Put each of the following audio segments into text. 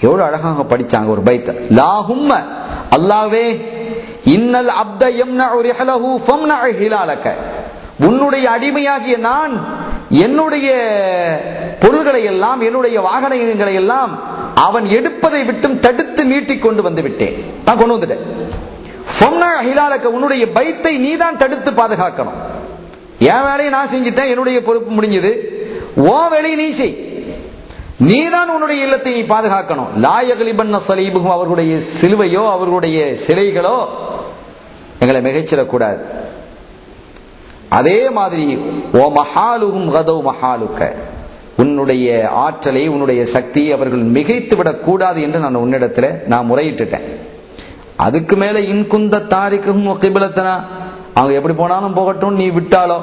எவ்வளவு அழகாக படிச்சாங்க ஒரு பைத்த. லாஹும்ம அல்லாஹ்வே இன்னல் அப்த யம்னஉ ரிஹலஹு ஃபம்னஉ ஹிலாலக, உன்னுடைய அடிமையாகிய நான் என்னுடைய பொருள்களை எல்லாம் என்னுடைய வாகனங்களை எல்லாம் அவன் எடுப்பதை விட்டும் தடுத்து மீட்டிக் கொண்டு வந்து விட்டேன், நான் கொண்டு வந்துட்டேன். ஃபம்னஉ ஹிலாலக, உன்னுடைய பைத்தை நீதான் தடுத்து பாதுகாக்கணும். என் வேலையை நான் செஞ்சிட்டேன், என்னுடைய பொறுப்பு முடிஞ்சது. ஓ வேலையை நீ செய், நீதான் உன்னுடைய இல்லத்தை நீ பாதுகாக்கணும். லா யக்லிபன்ன ஸலீபுஹும், அவர்களுடைய சிலுவையோ அவர்களுடைய சிலைகளோ எங்களை மிகைச்சிடக்கூடாது. அதே மாதிரி ஓ மஹாலுஹும் கதவு மஹாலுக்க, உன்னுடைய ஆற்றலை உன்னுடைய சக்தியை அவர்கள் மிகைத்து விடக்கூடாது என்று நான் உன்னிடத்தில் நான் முறையிட்டுட்டேன். அதுக்கு மேல இன்குந்த தாரிக்கும் கிபிலத்தனா, அவங்க எப்படி போனாலும் போகட்டும், நீ விட்டாலோ,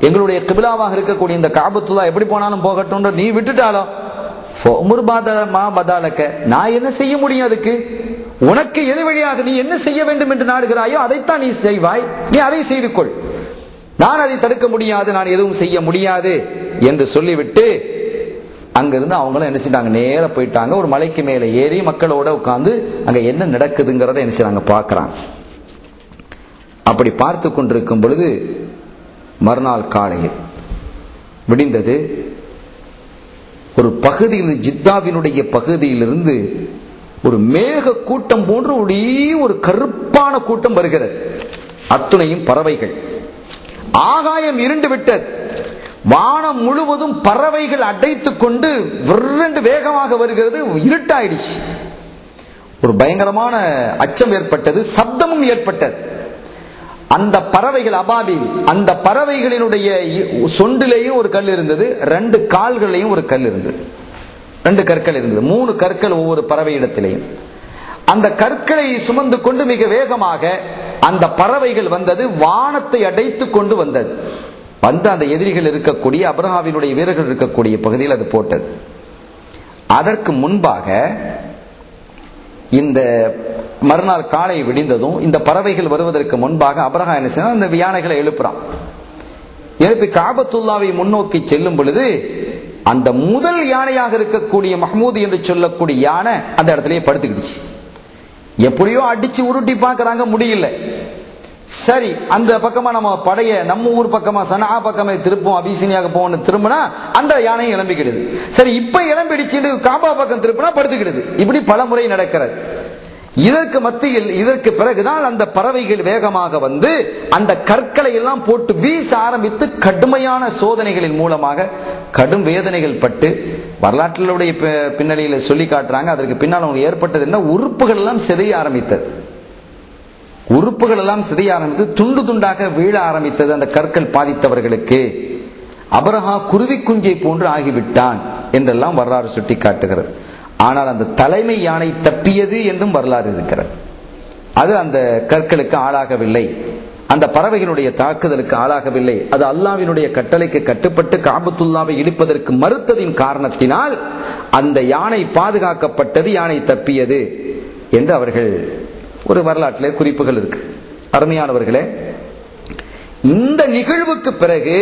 எங்களுடைய கிபிலாவாக இருக்கக்கூடிய இந்த காபத்துல்லா எப்படி போனாலும் போகட்டும் நீ விட்டுட்டாலோ, நான் என்ன செய்ய முடியும்? அதுக்கு உனக்கு எது வழியாக நீ என்ன செய்ய வேண்டும் என்று நாடுகிறாயோ அதைத்தான் நீ செய்வாய், நீ அதை செய்து கொள். நான் அதை தடுக்க முடியாது, நான் எதுவும் செய்ய முடியாது என்று சொல்லிவிட்டு அங்கிருந்து அவங்களும் என்ன செஞ்சாங்க, நேர போயிட்டாங்க. ஒரு மலைக்கு மேலே ஏறி மக்களோட உட்கார்ந்து அங்க என்ன நடக்குதுங்கிறத என்ன செய்றாங்க பார்க்கறாங்க. அப்படி பார்த்து கொண்டிருக்கும் பொழுது மறுநாள் காலையில் விடிந்தது. ஒரு பகுதியில், ஜித்தாவினுடைய பகுதியிலிருந்து ஒரு மேக கூட்டம் போன்று ஒரு கருப்பான கூட்டம் வருகிறது. அத்துணையும் பறவைகள். ஆகாயம் இருண்டு விட்டது. வானம் முழுவதும் பறவைகள் அடைத்துக் கொண்டு விரண்டு வேகமாக வருகிறது. இருட்டாயிடுச்சு. ஒரு பயங்கரமான அச்சம் ஏற்பட்டது, சப்தமும் ஏற்பட்டது. அந்த பறவைகள் அபாபில், அந்த பறவைகளினுடைய சொண்டிலேயும் ஒரு கல் இருந்தது, 2 கால்களையும் ஒரு கல் இருந்தது, 2 கற்கள் இருந்தது, 3 கற்கள் ஒவ்வொரு பறவை இடத்திலேயும். அந்த கற்களை சுமந்து கொண்டு மிக வேகமாக அந்த பறவைகள் வந்தது. வானத்தை அடைத்துக் கொண்டு வந்தது. வந்து அந்த எதிரிகள் இருக்கக்கூடிய அப்ரஹாவினுடைய வீரர்கள் இருக்கக்கூடிய பகுதியில் அது போட்டது. அதற்கு முன்பாக இந்த மறுநாள் காலை விடிந்ததும் இந்த பறவைகள் வருவதற்கு முன்பாக அப்ரஹா என்ன செய்ய, அந்த யானைகளை எழுப்புறான். எழுப்பி காபத்துல்லாவை முன்னோக்கி செல்லும் பொழுது அந்த முதல் யானையாக இருக்கக்கூடிய மஹ்மூத் என்று சொல்லக்கூடிய யானை அந்த இடத்திலேயே படுத்துக்கிடுச்சு. எப்படியோ அடிச்சு உருட்டி பார்க்கறாங்க, முடியல. சரி, அந்த பக்கமா நம்ம படைய நம்ம ஊர் பக்கமா சனா பக்கமே திருப்போம், அபிசீனியாக போகணும் திரும்பினா அந்த யானையும் இளம்பிக்கிடுது. சரி, இப்ப இளம்பிடிச்சு காபா பக்கம் திருப்பினா படுத்துக்கிடுது. இப்படி பல முறை நடக்கிறது. இதற்கு மத்தியில், இதற்கு பிறகுதான் அந்த பறவைகள் வேகமாக வந்து அந்த கற்களை எல்லாம் போட்டு வீச ஆரம்பித்து கடுமையான சோதனைகளின் மூலமாக கடும் வேதனைகள் பட்டு வரலாற்றினுடைய பின்னணியில் சொல்லி காட்டுறாங்க. அதற்கு பின்னால் அவங்களுக்கு ஏற்பட்டது என்ன, உறுப்புகள் எல்லாம் சிதைய ஆரம்பித்தது. உறுப்புகள் எல்லாம் சிதைய ஆரம்பித்து துண்டு துண்டாக வீழ ஆரம்பித்தது. அந்த கற்கள் பாதித்தவர்களுக்கு அப்ரஹா குருவி குஞ்சை போன்று ஆகிவிட்டான் என்றெல்லாம் வரலாறு சுட்டி காட்டுகிறது. ஆனால் அந்த தலைமை யானை தப்பியது என்றும் வரலாறு இருக்கிறது. அது அந்த கற்களுக்கு ஆளாகவில்லை, அந்த பறவைகளுடைய தாக்குதலுக்கு ஆளாகவில்லை. அது அல்லாஹ்வினுடைய கட்டளைக்கு கட்டுப்பட்டு காபத்துல்லாவை இடிப்பதற்கு மறுத்ததின் காரணத்தினால் அந்த யானை பாதுகாக்கப்பட்டது, யானை தப்பியது என்று அவர்கள் ஒரு வரலாற்றிலே குறிப்புகள் இருக்கு. அருமையானவர்களே, இந்த நிகழ்வுக்கு பிறகு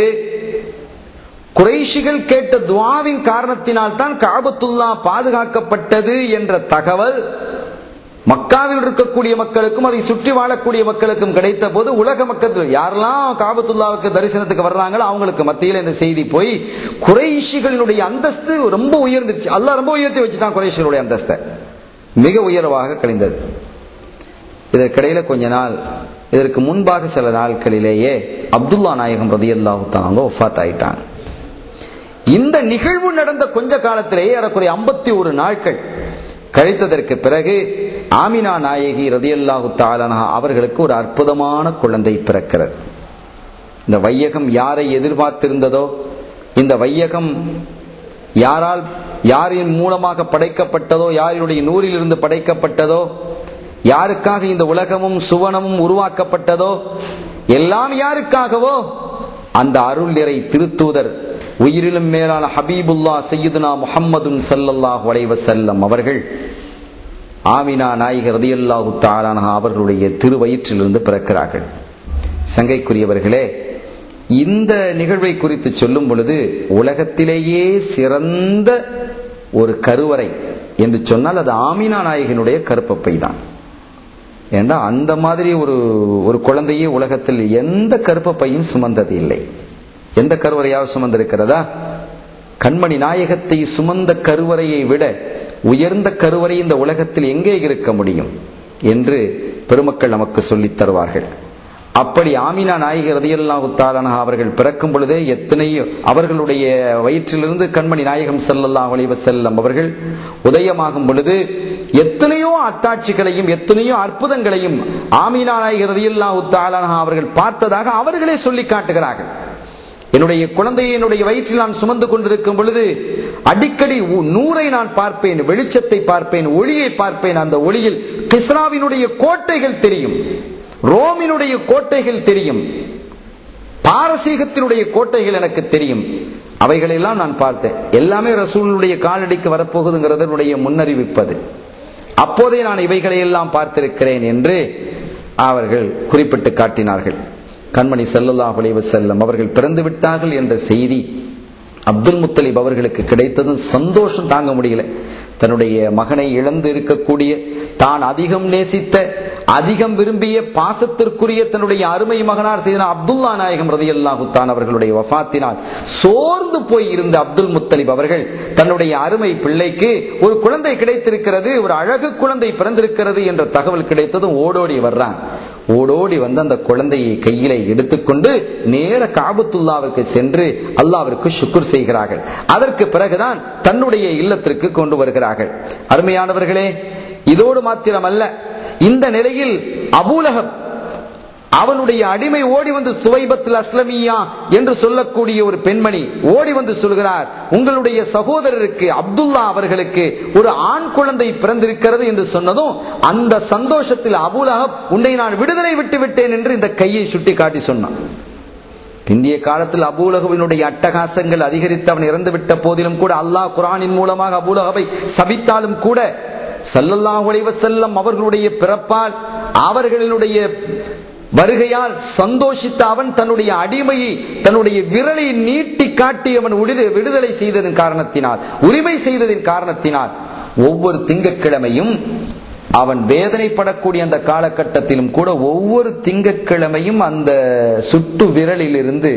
குறைஷிகள் கேட்ட துஆவின் காரணத்தினால் தான் காபத்துல்லா பாதுகாக்கப்பட்டது என்ற தகவல் மக்காவில் இருக்கக்கூடிய மக்களுக்கும் அதை சுற்றி வாழக்கூடிய மக்களுக்கும் கிடைத்த போது உலக மக்கள் யாரெல்லாம் காபத்துல்லாவுக்கு தரிசனத்துக்கு வர்றாங்களோ அவங்களுக்கு மத்தியில் இந்த செய்தி போய் குறைஷிகளினுடைய அந்தஸ்து ரொம்ப உயர்ந்துருச்சு. அல்லாஹ் ரொம்ப உயர்த்தி வச்சுட்டான் குறைஷிகளுடைய அந்தஸ்தை, மிக உயர்வாக கழிந்தது. இதற்கிடையில கொஞ்ச நாள், இதற்கு முன்பாக சில நாட்களிலேயே அப்துல்லா நாயகம் ரலியல்லாஹு தஆலா அவங்க வஃபாத் ஆயிட்டாங்க. இந்த நிகழ்வு நடந்த கொஞ்ச காலத்திலேயே ஏறக்குறைய 51 நாட்கள் கழித்ததற்கு பிறகு ஆமினா நாயகி ரலியல்லாஹு தஆலா அவர்களுக்கு ஒரு அற்புதமான குழந்தை பிறக்கிறது. இந்த வையகம் யாரை எதிர்பார்த்திருந்ததோ, இந்த வையகம் யாரின் மூலமாக படைக்கப்பட்டதோ, யாருடைய நூறிலிருந்து படைக்கப்பட்டதோ, யாருக்காக இந்த உலகமும் சுவனமும் உருவாக்கப்பட்டதோ, எல்லாம் யாருக்காகவோ அந்த அருள் நிறை திருத்தூதர் உயிரிலும் மேலான ஹபீபுல்லா சையதுனா முஹம்மதுன் ஸல்லல்லாஹு அலைஹி வஸல்லம் அவர்கள் ஆமினா நாயகி ரலியல்லாஹு தஆலா அவர்களுடைய திருவயிற்றிலிருந்து பிறக்கிறார்கள். சங்கைக்குரியவர்களே, இந்த நிகழ்வை குறித்து சொல்லும் பொழுது உலகத்திலேயே சிறந்த ஒரு கருவறை, என்று சொன்னால் அது ஆமினா நாயகனுடைய கருப்பப்பை தான். ஏண்டா அந்த மாதிரி ஒரு குழந்தையே உலகத்தில் எந்த கருப்பப்பையும் சுமந்தது இல்லை. எந்த கருவறையாவது சுமந்திருக்கிறதா? கண்மணி நாயகத்தை சுமந்த கருவறையை விட உயர்ந்த கருவறை இந்த உலகத்தில் எங்கே இருக்க முடியும் என்று பெருமக்கள் நமக்கு சொல்லித் தருவார்கள். அப்படி ஆமினா நாயகி ரலியல்லாஹு தஆலா அன்ஹா அவர்கள் பிறக்கும் பொழுதே எத்தனையோ அவர்களுடைய வயிற்றிலிருந்து கண்மணி நாயகம் ஸல்லல்லாஹு அலைஹி வஸல்லம் அவர்கள் உதயமாகும் பொழுது எத்தனையோ அத்தாட்சிகளையும் எத்தனையோ அற்புதங்களையும் ஆமினா நாயகி ரலியல்லாஹு தஆலா அன்ஹா அவர்கள் பார்த்ததாக அவர்களே சொல்லி காட்டுகிறார்கள். என்னுடைய குழந்தையை என்னுடைய வயிற்றில் நான் சுமந்து கொண்டிருக்கும் பொழுது அடிக்கடி நூரை நான் பார்ப்பேன், வெளிச்சத்தை பார்ப்பேன், ஒளியை பார்ப்பேன். அந்த ஒளியில் கிஸ்ராவினுடைய கோட்டைகள் தெரியும், ரோமினுடைய கோட்டைகள் தெரியும், பாரசீகத்தினுடைய கோட்டைகள் எனக்கு தெரியும். அவைகளெல்லாம் நான் பார்த்தேன். எல்லாமே ரசூலுடைய காலடிக்கு வரப்போகுதுங்கிறதனுடைய முன்னறிவிப்பது. அப்போதே நான் இவைகளை எல்லாம் பார்த்திருக்கிறேன் என்று அவர்கள் குறிப்பிட்டு காட்டினார்கள். கண்மணி ஸல்லல்லாஹு அலைஹி வஸல்லம் அவர்கள் பிறந்து விட்டார்கள் என்ற செய்தி அப்துல் முத்தலிப் அவர்களுக்கு கிடைத்ததும் சந்தோஷம் தாங்க முடியல. தன்னுடைய மகனை இழந்து இருக்கக்கூடிய, தான் அதிகம் நேசித்த, அதிகம் விரும்பிய, பாசத்திற்குரிய தன்னுடைய அருமை மகனார் செய்த அப்துல்லா நாயகம் ரலியல்லாஹு தஆலா அவர்களுடைய வஃபாத்தினால் சோர்ந்து போய் இருந்த அப்துல் முத்தலிப் அவர்கள் தன்னுடைய அருமை பிள்ளைக்கு ஒரு குழந்தை கிடைத்திருக்கிறது, ஒரு அழகு குழந்தை பிறந்திருக்கிறது என்ற தகவல் கிடைத்ததும் ஓடோடி வர்றான். ஓடோடி வந்து அந்த குழந்தையை கையில எடுத்துக்கொண்டு நேர காபத்துல்லாவிற்கு சென்று அல்லாவிற்கு ஷுக்ர் செய்கிறார்கள். அதற்கு பிறகுதான் தன்னுடைய இல்லத்திற்கு கொண்டு வருகிறார்கள். அருமையானவர்களே, இதோடு மாத்திரமல்ல, இந்த நிலையில் அபூலஹப் அவனுடைய அடிமை ஓடி வந்து சுவைபத்துல் அஸ்லமியா என்று சொல்லக்கூடிய ஒரு பெண்மணி ஓடி வந்து சொல்கிறார், உங்களுடைய சகோதரருக்கு அப்துல்லா அவர்களுக்கு ஒரு ஆண் குழந்தை பிறந்திருக்கிறது என்று சொன்னதும் அந்த சந்தோஷத்தில் அபூலஹப், உன்னை நான் விடுதலை விட்டு விட்டேன் என்று இந்த கையை சுட்டி காட்டி சொன்னான். இந்திய காலத்தில் அபூலஹபினுடைய அட்டகாசங்கள் அதிகரித்து அவன் இறந்து விட்ட போதிலும் கூட அல்லாஹ் குர்ஆனின் மூலமாக அபூலஹபை சபித்தாலும் கூட ஸல்லல்லாஹு அலைஹி வஸல்லம் அவர்களுடைய பிறப்பால் அவர்களுடைய வருகையால் சந்தோஷித்த அவன் தன்னுடைய அடிமையை தன்னுடைய விரலை நீட்டி காட்டி அவன் விடுதலை செய்ததன் காரணத்தினால், உரிமை செய்ததின் காரணத்தினால் ஒவ்வொரு திங்கட்கிழமையும் அவன் வேதனைப்படக்கூடிய அந்த காலகட்டத்திலும் கூட ஒவ்வொரு திங்கட்கிழமையும் அந்த சுட்டு விரலில் இருந்து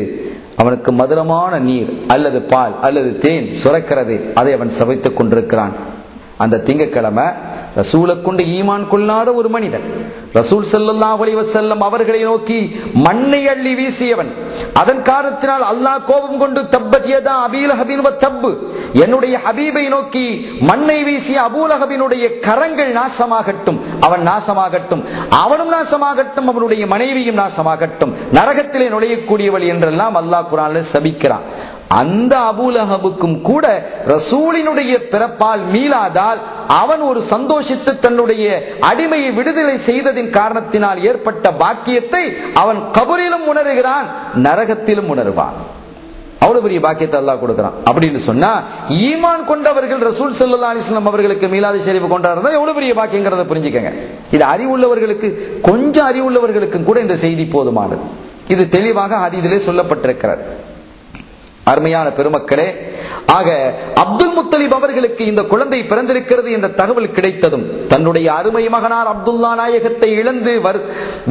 அவனுக்கு மதுரமான நீர் அல்லது பால் அல்லது தேன் சுரக்கிறது. அதை அவன் சவைத்துக் கொண்டிருக்கிறான். அந்த திங்கட்கிழமை ரசூலை கொண்டு ஈமான் கொள்ளாத ஒரு மனிதன் ரசூல் ஸல்லல்லாஹு அலைஹி வஸல்லம் அவர்களை நோக்கி மண்ணை அள்ளி வீசியவன். அதன் காரணத்தினால் அல்லாஹ் கோபம் கொண்டு தப்பத் யதா அபீ லஹபின் வ தப், என்னுடைய ஹபீபை நோக்கி மண்ணை வீசிய அபூலஹபினுடைய கரங்கள் நாசமாகட்டும், அவன் நாசமாகட்டும், அவனும் நாசமாகட்டும், அவனுடைய மனைவியும் நாசமாகட்டும், நரகத்திலே நுழையக்கூடியவள் என்றெல்லாம் அல்லாஹ் குர்ஆனில் சபிக்கிறான். அந்த அபூலஹபுக்கும் கூட ரசூலினுடைய பிறப்பால் மீளாதால் அவன் ஒரு சந்தோஷித்து தன்னுடைய அடிமையை விடுதலை செய்ததின் காரணத்தினால் ஏற்பட்ட பாக்கியத்தை அவன் கபரிலும் உணர்கிறான், நரகத்திலும் உணர்வான். அவ்வளவு பெரிய பாக்கியத்தை அல்லாஹ் கொடுக்கிறான். அப்படின்னு சொன்னா ஈமான் கொண்டவர்கள் ரசூல் ஸல்லல்லாஹு அலைஹி வஸல்லம் அவர்களுக்கு மீலாது ஷரீஃப் கொண்டாடுறதா எவ்வளவு பெரிய பாக்கியங்கிறத புரிஞ்சுக்கங்க. இது அறிவுள்ளவர்களுக்கு, கொஞ்சம் அறிவுள்ளவர்களுக்கும் கூட இந்த செய்தி போதுமானது. இது தெளிவாக ஹதீஸிலே சொல்லப்பட்டிருக்கிறது. அருமையான பெருமக்களே, ஆக அப்துல் முத்தலிப் அவர்களுக்கு இந்த குழந்தை பிறந்திருக்கிறது என்ற தகவல் கிடைத்ததும் தன்னுடைய அருமை மகனார் அப்துல்லா நாயகத்தை இழந்து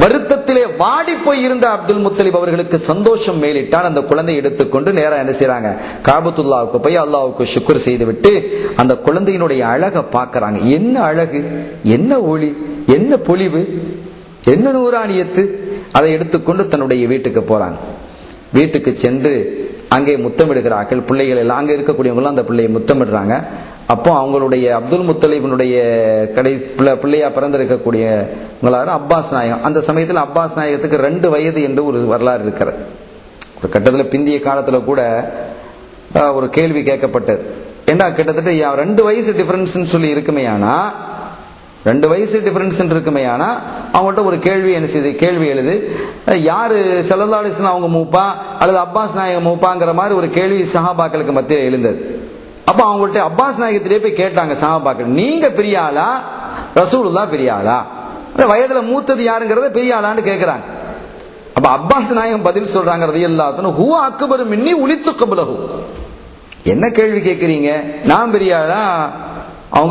வருத்தத்திலே வாடி போய் இருந்த அப்துல் முத்தலிப் அவர்களுக்கு சந்தோஷம் மேலிட்டான். அந்த குழந்தை எடுத்துக்கொண்டு நேரம் என்ன செய்றாங்க, காபத்துல்லாவுக்கு போய் அல்லாஹ்வுக்கு ஷுக்ர் செய்துவிட்டு அந்த குழந்தையினுடைய அழகை பார்க்கறாங்க. என்ன அழகு, என்ன ஒளி, என்ன பொலிவு, என்ன நூறானியத்து. அதை எடுத்துக்கொண்டு தன்னுடைய வீட்டுக்கு போறாங்க. வீட்டுக்கு சென்று அங்கே முத்தமிடுகிறார்கள். பிள்ளைகள் எல்லாம் அங்கே இருக்கக்கூடியவங்களாம் அந்த பிள்ளையை முத்தமிடுறாங்க. அப்போ அவங்களுடைய அப்துல் முத்தலிபினுடைய பிள்ளையா பிறந்திருக்கக்கூடியவங்களாரு அப்பாஸ் நாயகம். அந்த சமயத்தில் அப்பாஸ் நாயகத்துக்கு 2 வயது என்று ஒரு வரலாறு இருக்கிறது. ஒரு கட்டத்தில் பிந்திய காலத்தில் கூட ஒரு கேள்வி கேட்கப்பட்டது. ஏண்டா கிட்டத்தட்ட 2 வயசு டிஃபரன்ஸ் சொல்லி இருக்குமே, ஆனா 2 வயசு டிஃபரன்ஸ் இருக்குமே, ஆனா அவங்கள்ட்ட ஒரு கேள்வி என்ன செய்யுது, கேள்வி எழுது, யாரு ஸல்லல்லாஹு அலைஹி வஸல்லம் அவங்க மூப்பா அல்லது அப்பாஸ் நாயகம் மூப்பாங்கிற மாதிரி ஒரு கேள்வி சஹாபாக்களுக்கு மத்தியில் எழுந்தது. அப்ப அவங்கள்ட்ட அப்பாஸ் நாயகத்திலே போய் கேட்டாங்க சஹாபாக்கள், நீங்க பெரிய ஆளா ரசூலுல்லாஹ் பெரிய ஆளா, வயதுல மூத்தது யாருங்கிறத பெரிய ஆளான்னு கேட்கிறாங்க. அப்ப அப்பாஸ் நாயகம் பதில் சொல்றாங்க ரலியல்லாஹு அன்ஹு, ஹுவ அக்பரு மின்னி உலித்து கப்லஹு. என்ன கேள்வி கேட்கிறீங்க, நான் பெரிய ஆளா அவங்க